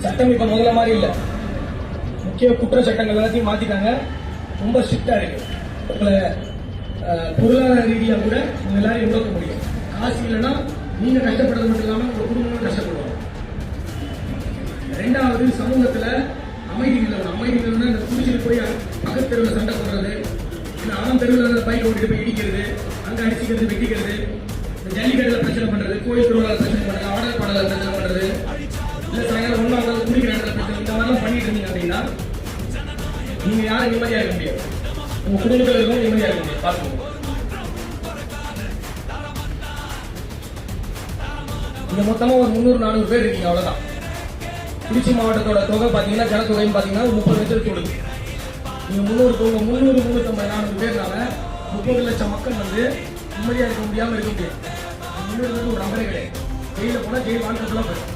சட்டம் இப்ப முதல்ல மாதிரி இல்ல. முக்கிய குற்ற சட்டங்கள் எல்லாத்தையும் மாத்திட்டாங்க. ரொம்ப ஸ்ட்ரிக்டா இருக்கு. உங்களை பொருளாதார ரீதியா கூட உங்க எல்லாரையும் உருவாக்க முடியும். காசு இல்லைன்னா நீங்க கஷ்டப்படுறது மட்டும் இல்லாம உங்க குடும்பங்களும் கஷ்டப்படுவாங்க. ரெண்டாவது, சமூகத்துல அமைதி நிலவரம். அமைதி நிலவரம் இந்த குடிச்சிட்டு போய் அகத்தெருவில் சண்டை போடுறது, இந்த அவன் தெருவில் பைக் ஓட்டிட்டு போய் இடிக்கிறது, அங்க அடிச்சுக்கிறது, வெட்டிக்கிறது, இந்த ஜல்லிக்கட்டுல பிரச்சனை பண்றது, கோயில் திருவிழா பிரச்சனை பண்றது, ஆடல் பாடல பிரச்சனை பண்றது, இல்ல சாயங்காலம் ஒண்ணு அவங்க குடிக்கிற இடத்துல பிரச்சனை, இந்த மாதிரிலாம் பண்ணிட்டு இருந்தீங்க அப்படின்னா நீங்க யாரும் நிம்மதியா இருக்க முடியாது. உங்க குடும்பத்தில் இருக்கும் நிம்மதியா இருக்க முடியாது. பார்த்துக்கோங்க. இங்க மொத்தமா ஒரு 300-400 பேர் இருக்கீங்க, அவ்வளவுதான். திருச்சி மாவட்டத்தோட தொகை பாத்தீங்கன்னா ஜனத்தொகைன்னு பாத்தீங்கன்னா 30 லட்சத்துக்கு கொடுக்கு. நீங்க 300-350-400 பேர்னால 30 லட்சம் மக்கள் வந்து நிம்மதியா இருக்க முடியாம இருக்க முடியாது. 300 ஒரு நம்பரே கிடையாது. ஜெயில போனா ஜெயில் வாழ்க்கை போயிடும்.